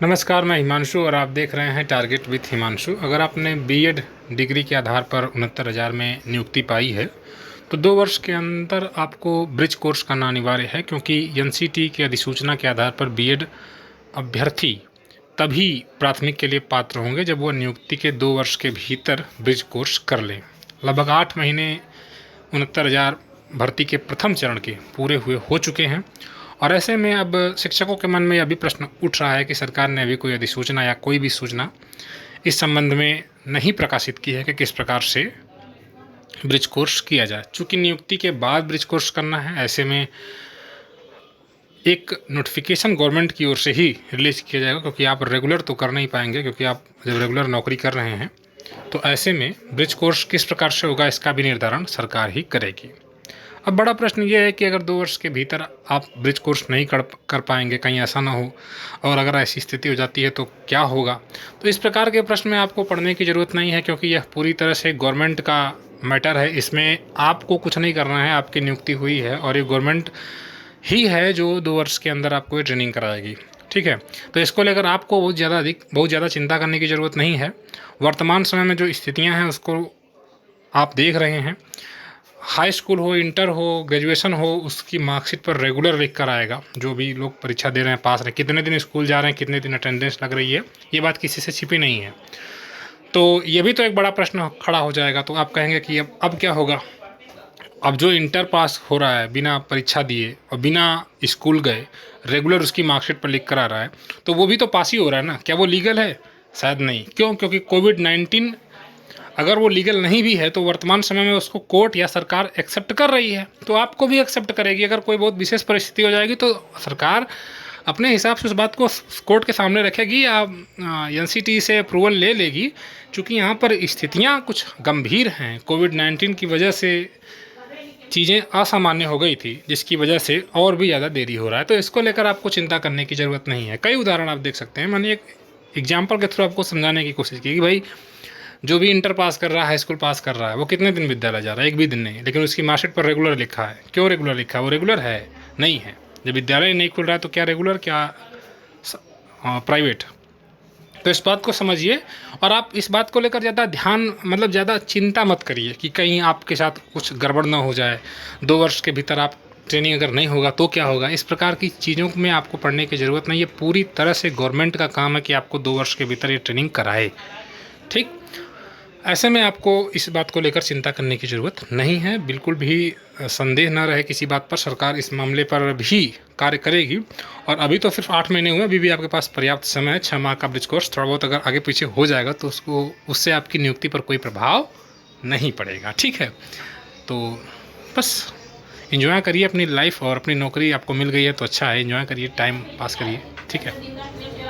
नमस्कार, मैं हिमांशु और आप देख रहे हैं टारगेट विथ हिमांशु। अगर आपने बीएड डिग्री के आधार पर 69,000 में नियुक्ति पाई है तो 2 वर्ष के अंदर आपको ब्रिज कोर्स करना अनिवार्य है, क्योंकि एनसीटी की अधिसूचना के आधार पर बीएड अभ्यर्थी तभी प्राथमिक के लिए पात्र होंगे जब वो नियुक्ति के 2 वर्ष के भीतर ब्रिज कोर्स कर लें। लगभग 8 महीने 69,000 भर्ती के प्रथम चरण के पूरे हुए हो चुके हैं और ऐसे में अब शिक्षकों के मन में यह भी प्रश्न उठ रहा है कि सरकार ने अभी कोई अधिसूचना या कोई भी सूचना इस संबंध में नहीं प्रकाशित की है कि किस प्रकार से ब्रिज कोर्स किया जाए। चूँकि नियुक्ति के बाद ब्रिज कोर्स करना है, ऐसे में एक नोटिफिकेशन गवर्नमेंट की ओर से ही रिलीज़ किया जाएगा, क्योंकि आप रेगुलर तो कर नहीं पाएंगे, क्योंकि आप जब रेगुलर नौकरी कर रहे हैं तो ऐसे में ब्रिज कोर्स किस प्रकार से होगा इसका भी निर्धारण सरकार ही करेगी। अब बड़ा प्रश्न ये है कि अगर 2 वर्ष के भीतर आप ब्रिज कोर्स नहीं कर पाएंगे, कहीं ऐसा ना हो और अगर ऐसी स्थिति हो जाती है तो क्या होगा। तो इस प्रकार के प्रश्न में आपको पढ़ने की ज़रूरत नहीं है, क्योंकि यह पूरी तरह से गवर्नमेंट का मैटर है। इसमें आपको कुछ नहीं करना है, आपकी नियुक्ति हुई है और ये गवर्नमेंट ही है जो 2 वर्ष के अंदर आपको ये ट्रेनिंग कराएगी। ठीक है, तो इसको लेकर आपको बहुत ज़्यादा चिंता करने की ज़रूरत नहीं है। वर्तमान समय में जो स्थितियाँ हैं उसको आप देख रहे हैं। हाई स्कूल हो, इंटर हो, ग्रेजुएशन हो, उसकी मार्कशीट पर रेगुलर लिख कर आएगा। जो भी लोग परीक्षा दे रहे हैं, पास रहे, कितने दिन स्कूल जा रहे हैं, कितने दिन अटेंडेंस लग रही है, ये बात किसी से छिपी नहीं है। तो ये भी तो एक बड़ा प्रश्न खड़ा हो जाएगा। तो आप कहेंगे कि अब क्या होगा। अब जो इंटर पास हो रहा है बिना परीक्षा दिए और बिना स्कूल गए, रेगुलर उसकी मार्कशीट पर लिख कर आ रहा है, तो वो भी तो पास ही हो रहा है ना। क्या वो लीगल है? शायद नहीं। क्यों? क्योंकि कोविड-19 अगर वो लीगल नहीं भी है तो वर्तमान समय में उसको कोर्ट या सरकार एक्सेप्ट कर रही है, तो आपको भी एक्सेप्ट करेगी। अगर कोई बहुत विशेष परिस्थिति हो जाएगी तो सरकार अपने हिसाब से उस बात को कोर्ट के सामने रखेगी या एनसीटी से अप्रूवल ले लेगी। चूँकि यहाँ पर स्थितियाँ कुछ गंभीर हैं, कोविड-19 की वजह से चीज़ें असामान्य हो गई थी, जिसकी वजह से और भी ज़्यादा देरी हो रहा है। तो इसको लेकर आपको चिंता करने की ज़रूरत नहीं है। कई उदाहरण आप देख सकते हैं। मैंने एक एग्जाम्पल के थ्रू आपको समझाने की कोशिश की कि भाई जो भी इंटर पास कर रहा है, हाई स्कूल पास कर रहा है, वो कितने दिन विद्यालय जा रहा है? एक भी दिन नहीं, लेकिन उसकी मार्कशीट पर रेगुलर लिखा है। क्यों रेगुलर लिखा है? वो रेगुलर है? नहीं है। जब विद्यालय नहीं खुल रहा है तो क्या रेगुलर, क्या प्राइवेट। तो इस बात को समझिए और आप इस बात को लेकर ज़्यादा ज़्यादा चिंता मत करिए कि कहीं आपके साथ कुछ गड़बड़ ना हो जाए। 2 वर्ष के भीतर आप ट्रेनिंग अगर नहीं होगा तो क्या होगा। इस प्रकार की चीज़ों में आपको पढ़ने की ज़रूरत नहीं है। पूरी तरह से गवर्नमेंट का काम है कि आपको 2 वर्ष के भीतर ये ट्रेनिंग कराए। ठीक, ऐसे में आपको इस बात को लेकर चिंता करने की ज़रूरत नहीं है। बिल्कुल भी संदेह ना रहे किसी बात पर। सरकार इस मामले पर भी कार्य करेगी और अभी तो सिर्फ 8 महीने हुए, अभी भी आपके पास पर्याप्त समय है। 6 माह का ब्रिज कोर्स, थोड़ा बहुत अगर आगे पीछे हो जाएगा तो उससे आपकी नियुक्ति पर कोई प्रभाव नहीं पड़ेगा। ठीक है, तो बस एंजॉय करिए अपनी लाइफ और अपनी नौकरी आपको मिल गई है तो अच्छा है। एंजॉय करिए, टाइम पास करिए। ठीक है।